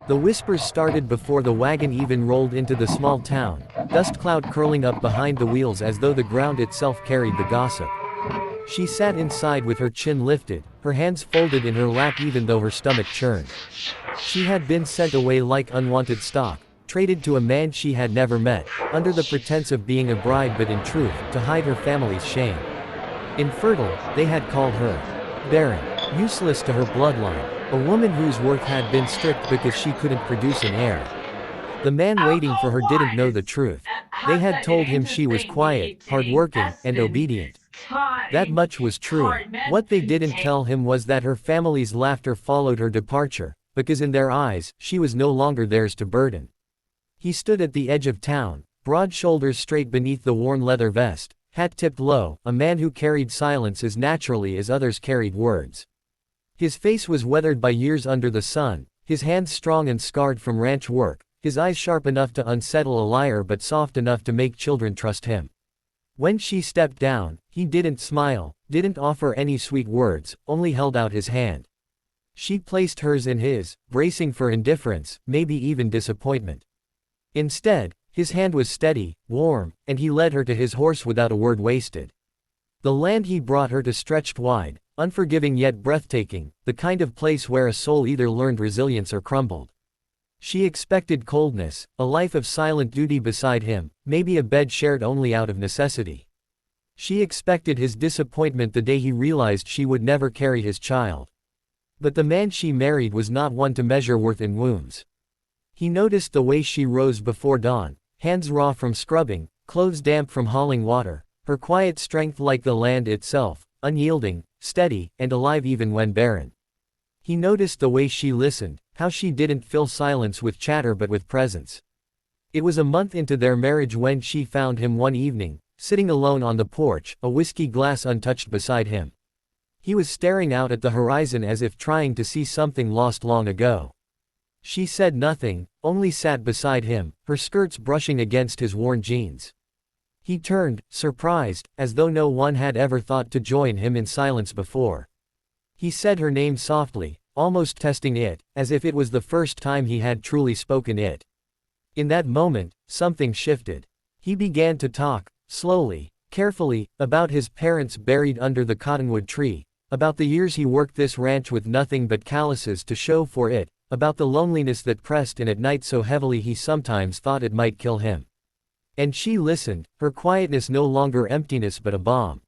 The whispers started before the wagon even rolled into the small town, dust cloud curling up behind the wheels as though the ground itself carried the gossip. She sat inside with her chin lifted, her hands folded in her lap even though her stomach churned. She had been sent away like unwanted stock, traded to a man she had never met, under the pretense of being a bride but in truth, to hide her family's shame. Infertile, they had called her. Barren. Useless to her bloodline. A woman whose worth had been stripped because she couldn't produce an heir. The man waiting for her didn't know the truth. They had told him she was quiet, hardworking, and obedient. That much was true. What they didn't tell him was that her family's laughter followed her departure, because in their eyes, she was no longer theirs to burden. He stood at the edge of town, broad shoulders straight beneath the worn leather vest, hat tipped low, a man who carried silence as naturally as others carried words. His face was weathered by years under the sun, his hands strong and scarred from ranch work, his eyes sharp enough to unsettle a liar but soft enough to make children trust him. When she stepped down, he didn't smile, didn't offer any sweet words, only held out his hand. She placed hers in his, bracing for indifference, maybe even disappointment. Instead, his hand was steady, warm, and he led her to his horse without a word wasted. The land he brought her to stretched wide, unforgiving yet breathtaking, the kind of place where a soul either learned resilience or crumbled. She expected coldness, a life of silent duty beside him, maybe a bed shared only out of necessity. She expected his disappointment the day he realized she would never carry his child. But the man she married was not one to measure worth in wounds. He noticed the way she rose before dawn, hands raw from scrubbing, clothes damp from hauling water, her quiet strength like the land itself, unyielding, steady, and alive even when barren. He noticed the way she listened, how she didn't fill silence with chatter but with presence. It was a month into their marriage when she found him one evening, sitting alone on the porch, a whiskey glass untouched beside him. He was staring out at the horizon as if trying to see something lost long ago. She said nothing, only sat beside him, her skirts brushing against his worn jeans. He turned, surprised, as though no one had ever thought to join him in silence before. He said her name softly, almost testing it, as if it was the first time he had truly spoken it. In that moment, something shifted. He began to talk, slowly, carefully, about his parents buried under the cottonwood tree, about the years he worked this ranch with nothing but calluses to show for it, about the loneliness that pressed in at night so heavily he sometimes thought it might kill him. And she listened, her quietness no longer emptiness but a balm.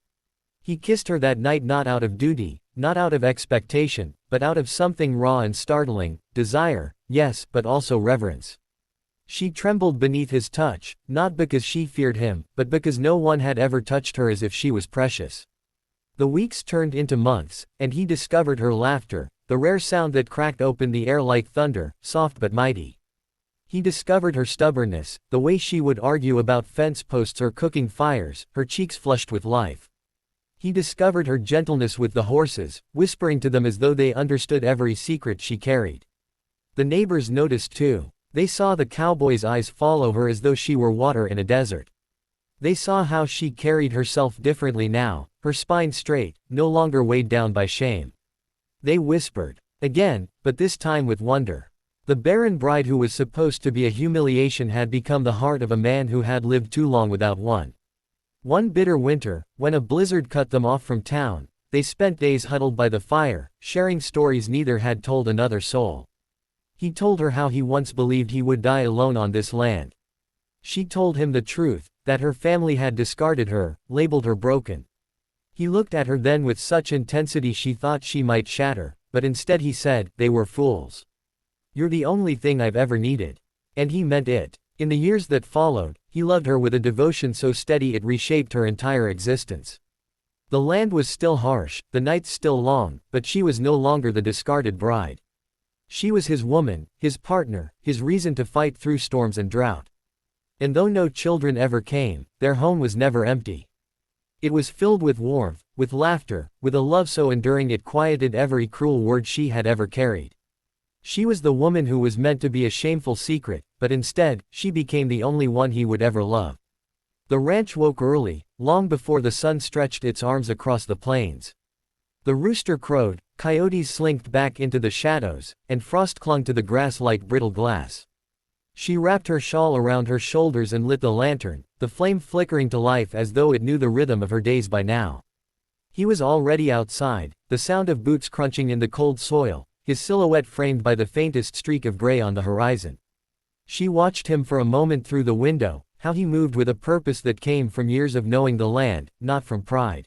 He kissed her that night not out of duty, not out of expectation, but out of something raw and startling, desire, yes, but also reverence. She trembled beneath his touch, not because she feared him, but because no one had ever touched her as if she was precious. The weeks turned into months, and he discovered her laughter, the rare sound that cracked open the air like thunder, soft but mighty. He discovered her stubbornness, the way she would argue about fence posts or cooking fires, her cheeks flushed with life. He discovered her gentleness with the horses, whispering to them as though they understood every secret she carried. The neighbors noticed too. They saw the cowboy's eyes follow her as though she were water in a desert. They saw how she carried herself differently now, her spine straight, no longer weighed down by shame. They whispered. Again, but this time with wonder. The barren bride who was supposed to be a humiliation had become the heart of a man who had lived too long without one. One bitter winter, when a blizzard cut them off from town, they spent days huddled by the fire, sharing stories neither had told another soul. He told her how he once believed he would die alone on this land. She told him the truth, that her family had discarded her, labeled her broken. He looked at her then with such intensity she thought she might shatter, but instead he said, "They were fools. You're the only thing I've ever needed." And he meant it. In the years that followed, he loved her with a devotion so steady it reshaped her entire existence. The land was still harsh, the nights still long, but she was no longer the discarded bride. She was his woman, his partner, his reason to fight through storms and drought. And though no children ever came, their home was never empty. It was filled with warmth, with laughter, with a love so enduring it quieted every cruel word she had ever carried. She was the woman who was meant to be a shameful secret, but instead, she became the only one he would ever love. The ranch woke early, long before the sun stretched its arms across the plains. The rooster crowed, coyotes slinked back into the shadows, and frost clung to the grass like brittle glass. She wrapped her shawl around her shoulders and lit the lantern, the flame flickering to life as though it knew the rhythm of her days by now. He was already outside, the sound of boots crunching in the cold soil, his silhouette framed by the faintest streak of gray on the horizon. She watched him for a moment through the window, how he moved with a purpose that came from years of knowing the land, not from pride.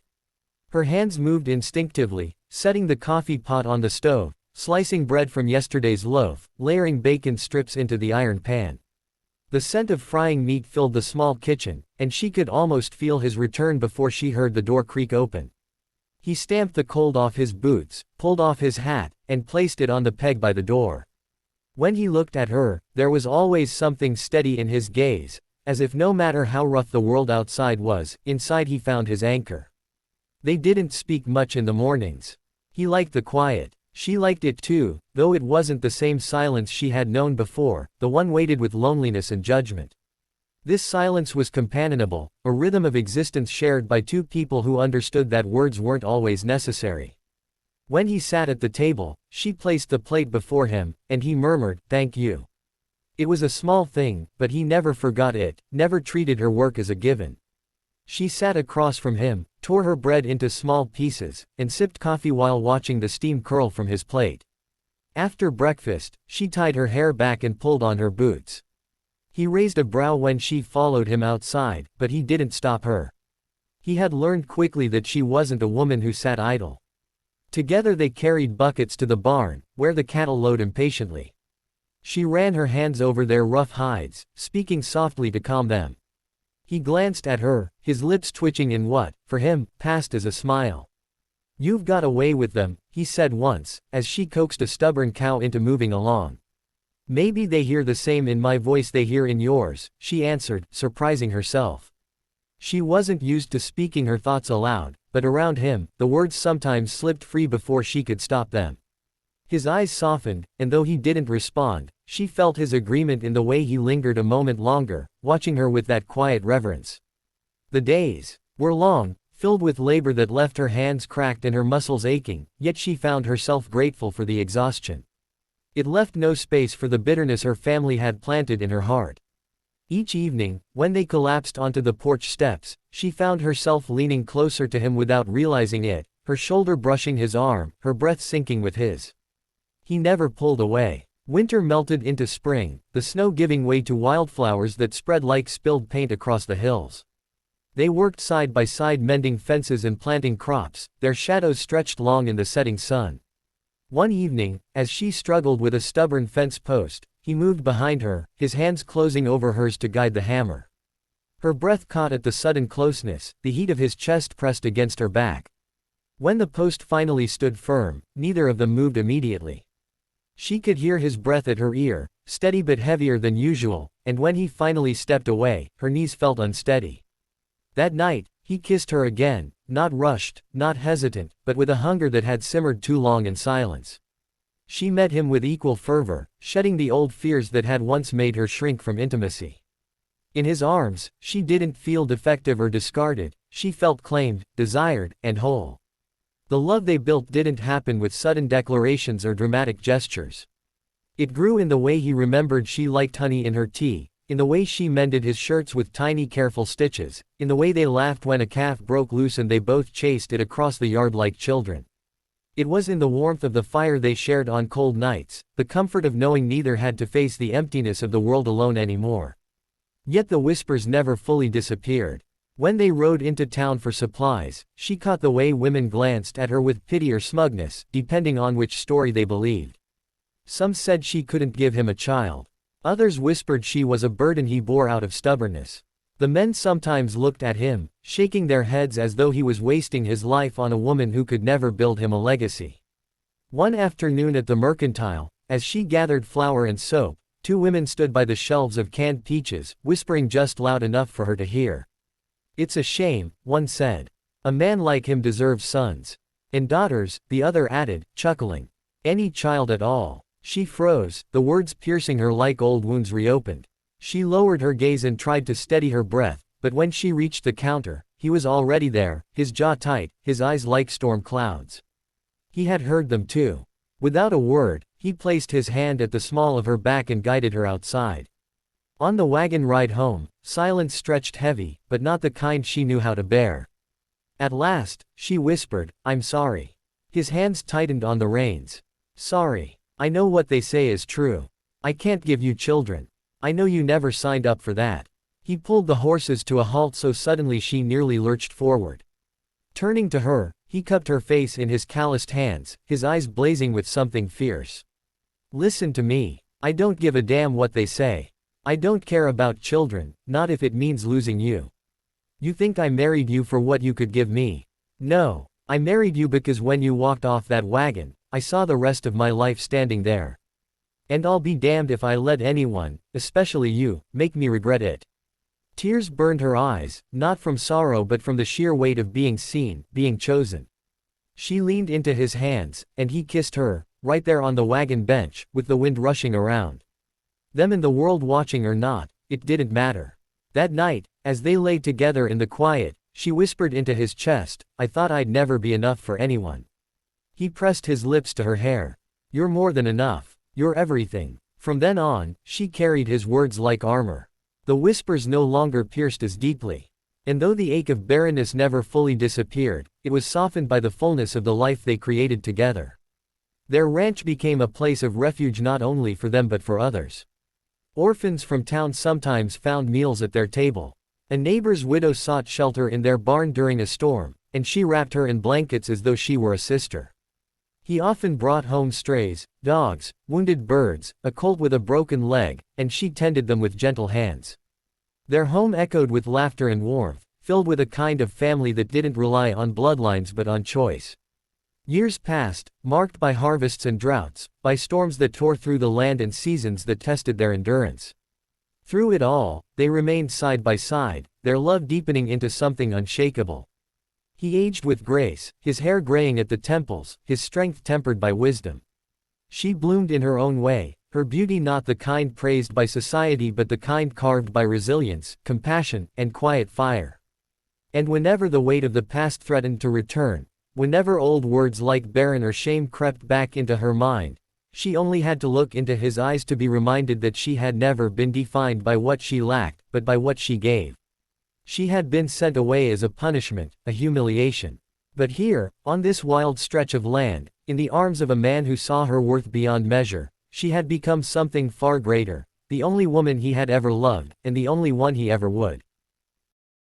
Her hands moved instinctively, setting the coffee pot on the stove, slicing bread from yesterday's loaf, layering bacon strips into the iron pan. The scent of frying meat filled the small kitchen, and she could almost feel his return before she heard the door creak open. He stamped the cold off his boots, pulled off his hat, and placed it on the peg by the door. When he looked at her, there was always something steady in his gaze, as if no matter how rough the world outside was, inside he found his anchor. They didn't speak much in the mornings. He liked the quiet. She liked it too, though it wasn't the same silence she had known before, the one weighted with loneliness and judgment. This silence was companionable, a rhythm of existence shared by two people who understood that words weren't always necessary. When he sat at the table, she placed the plate before him, and he murmured, "Thank you." It was a small thing, but he never forgot it, never treated her work as a given. She sat across from him, tore her bread into small pieces, and sipped coffee while watching the steam curl from his plate. After breakfast, she tied her hair back and pulled on her boots. He raised a brow when she followed him outside, but he didn't stop her. He had learned quickly that she wasn't a woman who sat idle. Together they carried buckets to the barn, where the cattle lowed impatiently. She ran her hands over their rough hides, speaking softly to calm them. He glanced at her, his lips twitching in what, for him, passed as a smile. "You've got away with them," he said once, as she coaxed a stubborn cow into moving along. "Maybe they hear the same in my voice they hear in yours," she answered, surprising herself. She wasn't used to speaking her thoughts aloud, but around him, the words sometimes slipped free before she could stop them. His eyes softened, and though he didn't respond, she felt his agreement in the way he lingered a moment longer, watching her with that quiet reverence. The days were long, filled with labor that left her hands cracked and her muscles aching, yet she found herself grateful for the exhaustion. It left no space for the bitterness her family had planted in her heart. Each evening, when they collapsed onto the porch steps, she found herself leaning closer to him without realizing it, her shoulder brushing his arm, her breath syncing with his. He never pulled away. Winter melted into spring, the snow giving way to wildflowers that spread like spilled paint across the hills. They worked side by side mending fences and planting crops, their shadows stretched long in the setting sun. One evening, as she struggled with a stubborn fence post, he moved behind her, his hands closing over hers to guide the hammer. Her breath caught at the sudden closeness, the heat of his chest pressed against her back. When the post finally stood firm, neither of them moved immediately. She could hear his breath at her ear, steady but heavier than usual, and when he finally stepped away, her knees felt unsteady. That night, he kissed her again, not rushed, not hesitant, but with a hunger that had simmered too long in silence. She met him with equal fervor, shedding the old fears that had once made her shrink from intimacy. In his arms, she didn't feel defective or discarded, she felt claimed, desired, and whole. The love they built didn't happen with sudden declarations or dramatic gestures. It grew in the way he remembered she liked honey in her tea, in the way she mended his shirts with tiny careful stitches, in the way they laughed when a calf broke loose and they both chased it across the yard like children. It was in the warmth of the fire they shared on cold nights, the comfort of knowing neither had to face the emptiness of the world alone anymore. Yet the whispers never fully disappeared. When they rode into town for supplies, she caught the way women glanced at her with pity or smugness, depending on which story they believed. Some said she couldn't give him a child. Others whispered she was a burden he bore out of stubbornness. The men sometimes looked at him, shaking their heads as though he was wasting his life on a woman who could never build him a legacy. One afternoon at the Mercantile, as she gathered flour and soap, two women stood by the shelves of canned peaches, whispering just loud enough for her to hear. "It's a shame," one said. "A man like him deserves sons. And daughters," the other added, chuckling. "Any child at all." She froze, the words piercing her like old wounds reopened. She lowered her gaze and tried to steady her breath, but when she reached the counter, he was already there, his jaw tight, his eyes like storm clouds. He had heard them too. Without a word, he placed his hand at the small of her back and guided her outside. On the wagon ride home, silence stretched heavy, but not the kind she knew how to bear. At last, she whispered, "I'm sorry." His hands tightened on the reins. "Sorry. I know what they say is true. I can't give you children. I know you never signed up for that." He pulled the horses to a halt so suddenly she nearly lurched forward. Turning to her, he cupped her face in his calloused hands, his eyes blazing with something fierce. "Listen to me. I don't give a damn what they say. I don't care about children, not if it means losing you. You think I married you for what you could give me? No. I married you because when you walked off that wagon, I saw the rest of my life standing there. And I'll be damned if I let anyone, especially you, make me regret it." Tears burned her eyes, not from sorrow but from the sheer weight of being seen, being chosen. She leaned into his hands, and he kissed her, right there on the wagon bench, with the wind rushing around. Them and the world watching or not, it didn't matter. That night, as they lay together in the quiet, she whispered into his chest, "I thought I'd never be enough for anyone." He pressed his lips to her hair. "You're more than enough. You're everything." From then on, she carried his words like armor. The whispers no longer pierced as deeply. And though the ache of barrenness never fully disappeared, it was softened by the fullness of the life they created together. Their ranch became a place of refuge not only for them but for others. Orphans from town sometimes found meals at their table. A neighbor's widow sought shelter in their barn during a storm, and she wrapped her in blankets as though she were a sister. He often brought home strays, dogs, wounded birds, a colt with a broken leg, and she tended them with gentle hands. Their home echoed with laughter and warmth, filled with a kind of family that didn't rely on bloodlines but on choice. Years passed, marked by harvests and droughts, by storms that tore through the land and seasons that tested their endurance. Through it all, they remained side by side, their love deepening into something unshakable. He aged with grace, his hair graying at the temples, his strength tempered by wisdom. She bloomed in her own way, her beauty not the kind praised by society but the kind carved by resilience, compassion, and quiet fire. And whenever the weight of the past threatened to return, whenever old words like barren or shame crept back into her mind, she only had to look into his eyes to be reminded that she had never been defined by what she lacked, but by what she gave. She had been sent away as a punishment, a humiliation. But here, on this wild stretch of land, in the arms of a man who saw her worth beyond measure, she had become something far greater, the only woman he had ever loved, and the only one he ever would.